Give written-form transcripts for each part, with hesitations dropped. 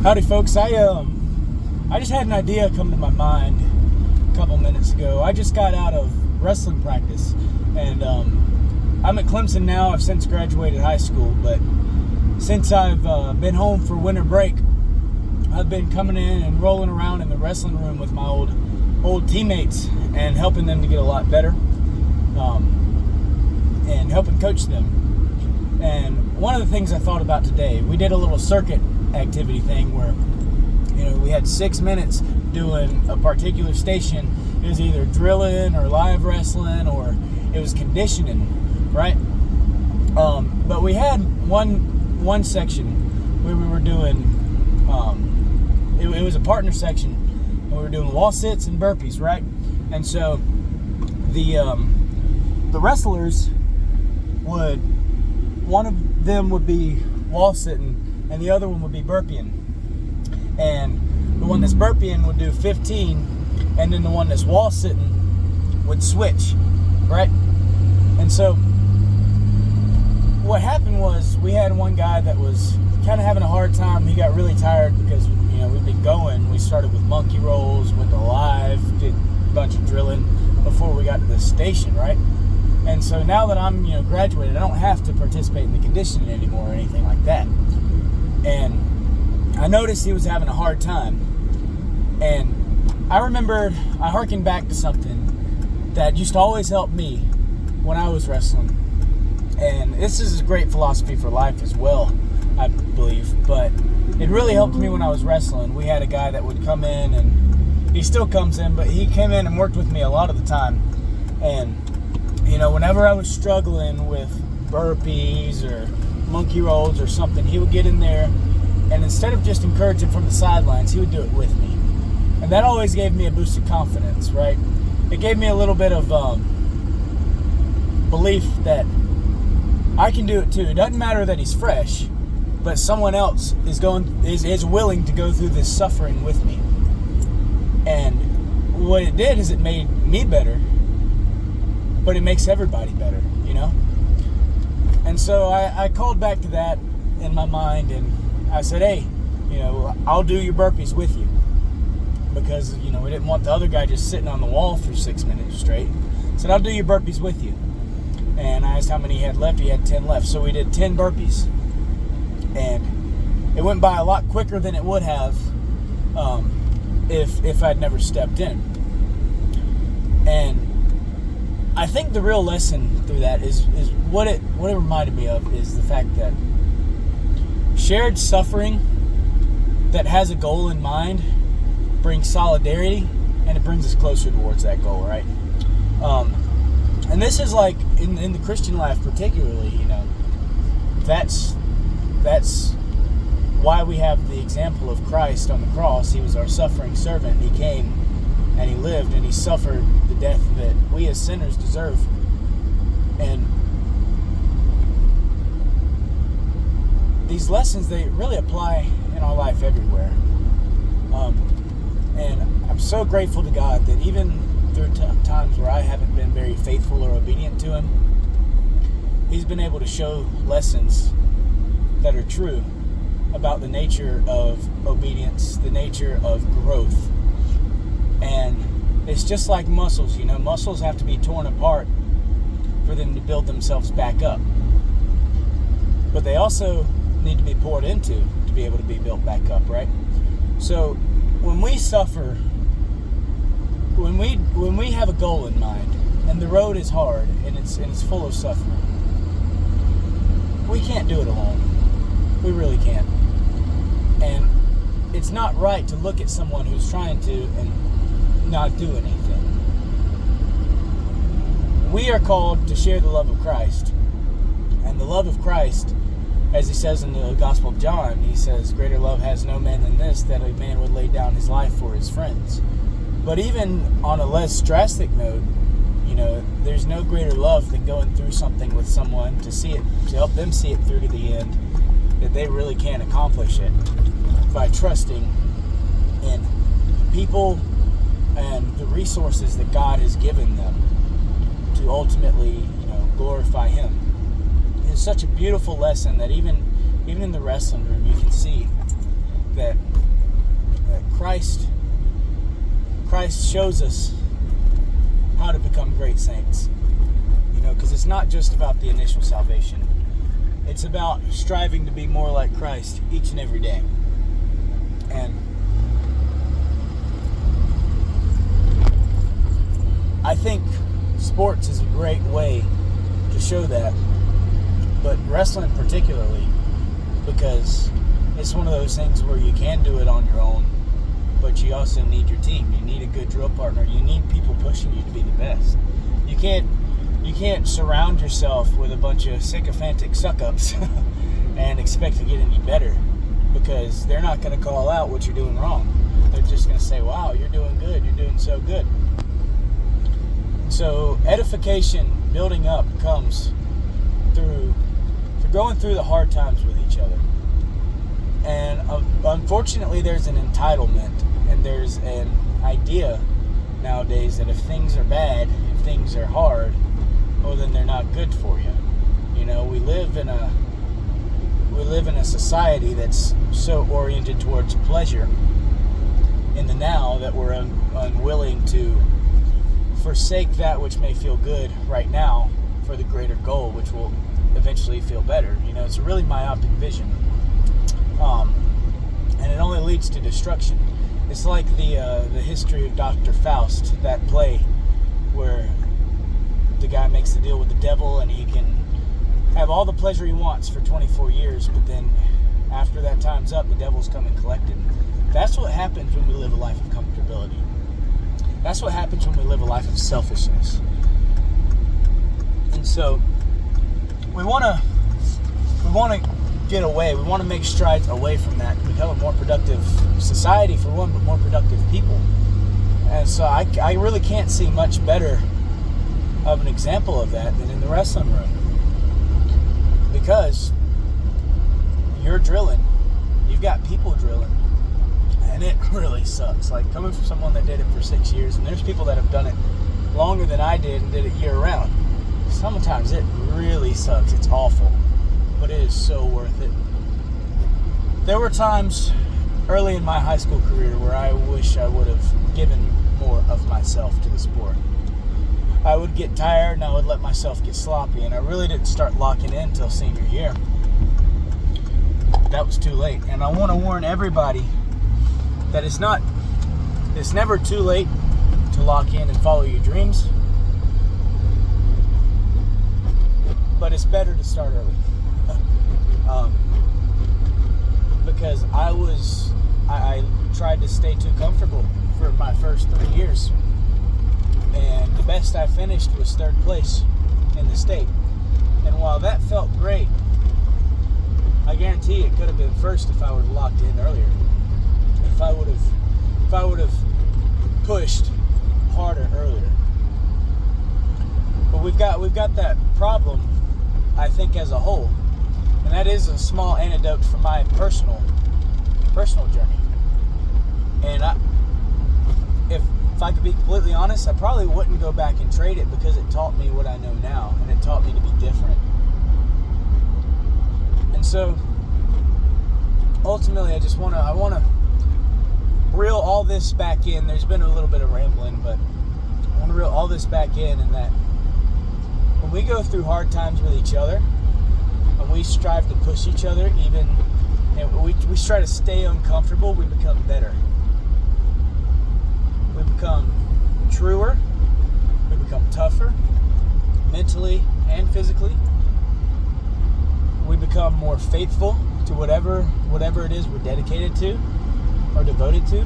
Howdy, folks. I just had an idea come to my mind a couple minutes ago. I just got out of wrestling practice, and I'm at Clemson now. I've since graduated high school, but since I've been home for winter break, I've been coming in and rolling around in the wrestling room with my old teammates and helping them to get a lot better, and helping coach them. And one of the things I thought about today, we did a little circuit activity thing where, we had 6 minutes doing a particular station. It was either drilling or live wrestling, or it was conditioning, right? But we had one section where we were doing, it was a partner section, and we were doing wall sits and burpees, right? And so the wrestlers one of them would be wall sitting, and the other one would be burpeeing. And the one that's burpeeing would do 15, and then the one that's wall sitting would switch, right? And so what happened was, we had one guy that was kind of having a hard time. He got really tired because, we'd been going. We started with monkey rolls, went to live, did a bunch of drilling before we got to the station, right? And so now that I'm, graduated, I don't have to participate in the conditioning anymore or anything like that. And I noticed he was having a hard time. And I harkened back to something that used to always help me when I was wrestling. And this is a great philosophy for life as well, I believe. But it really helped me when I was wrestling. We had a guy that would come in, and he still comes in, but he came in and worked with me a lot of the time. And whenever I was struggling with burpees or monkey rolls or something, he would get in there, and instead of just encouraging from the sidelines, he would do it with me. And that always gave me a boost of confidence, right? It gave me a little bit of belief that I can do it too. It doesn't matter that he's fresh, but someone else is willing to go through this suffering with me. And what it did is it made me better, but it makes everybody better, And so I called back to that in my mind, and I said, hey, I'll do your burpees with you. Because, we didn't want the other guy just sitting on the wall for 6 minutes straight. I said, I'll do your burpees with you. And I asked how many he had left. He had 10 left. So we did 10 burpees. And it went by a lot quicker than it would have if I'd never stepped in. And I think the real lesson through that is what it reminded me of is the fact that shared suffering that has a goal in mind brings solidarity, and it brings us closer towards that goal, right? And this is like in the Christian life particularly, that's why we have the example of Christ on the cross. He was our suffering servant. He came and he lived and he suffered the death that we as sinners deserve. And these lessons, they really apply in our life everywhere. And I'm so grateful to God that even through times where I haven't been very faithful or obedient to Him, He's been able to show lessons that are true about the nature of obedience, the nature of growth. And it's just like muscles, muscles have to be torn apart for them to build themselves back up. But they also need to be poured into to be able to be built back up, right? So when we suffer, when we have a goal in mind, and the road is hard and it's full of suffering, we can't do it alone. We really can't. And it's not right to look at someone who's trying to and not do anything. We are called to share the love of Christ. And the love of Christ, as he says in the Gospel of John, he says, greater love has no man than this, that a man would lay down his life for his friends. But even on a less drastic note, there's no greater love than going through something with someone to help them see it through to the end, that they really can accomplish it by trusting in people and the resources that God has given them to ultimately, glorify Him. It's such a beautiful lesson that even in the wrestling room, you can see that Christ shows us how to become great saints. Because it's not just about the initial salvation. It's about striving to be more like Christ each and every day. And I think sports is a great way to show that, but wrestling particularly, because it's one of those things where you can do it on your own, but you also need your team. You need a good drill partner. You need people pushing you to be the best. You can't surround yourself with a bunch of sycophantic suck-ups and expect to get any better, because they're not going to call out what you're doing wrong. They're just going to say, wow, you're doing good. You're doing so good. So edification, building up, comes through going through the hard times with each other. And unfortunately, there's an entitlement, and there's an idea nowadays that if things are bad, if things are hard, well, then they're not good for you. We live in a society that's so oriented towards pleasure in the now that we're unwilling to forsake that which may feel good right now for the greater goal, which will eventually feel better. It's a really myopic vision, and it only leads to destruction. It's like the history of Dr. Faust, that play where the guy makes the deal with the devil and he can have all the pleasure he wants for 24 years, but then after that time's up, the devil's come and collected. That's what happens when we live a life of comfortability. That's what happens when we live a life of selfishness. And so we want to get away. We want to make strides away from that to become a more productive society, for one, but more productive people. And so I really can't see much better of an example of that than in the wrestling room. Because you're drilling, you've got people drilling, and it really sucks. Like, coming from someone that did it for 6 years, and there's people that have done it longer than I did and did it year round. Sometimes it really sucks. It's awful, but it is so worth it. There were times early in my high school career where I wish I would have given more of myself to the sport. I would get tired and I would let myself get sloppy, and I really didn't start locking in until senior year. That was too late. And I want to warn everybody that it's never too late to lock in and follow your dreams, but it's better to start early. Because I tried to stay too comfortable for my first 3 years, and the best I finished was 3rd place in the state. And while that felt great, I guarantee it could have been 1st if I would have locked in earlier. If I would have pushed harder earlier. But we've got that problem, I think, as a whole. And that is a small anecdote from my personal journey. And if I could be completely honest, I probably wouldn't go back and trade it, because it taught me what I know now, and it taught me to be different. And so ultimately, I want to reel all this back in. There's been a little bit of rambling, but I want to reel all this back in that when we go through hard times with each other, and we strive to push each other, and we try to stay uncomfortable, we become better. We become truer. We become tougher, mentally and physically. We become more faithful to whatever it is we're dedicated to or devoted to.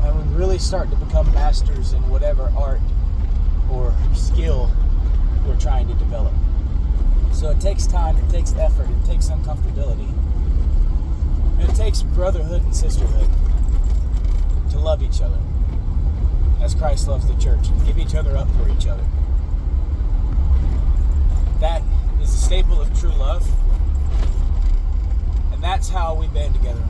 And we really start to become masters in whatever art or skill we're trying to develop. So it takes time, it takes effort, it takes uncomfortability. And it takes brotherhood and sisterhood to love each other as Christ loves the church, and give each other up for each other. That is the staple of true love, and that's how we band together.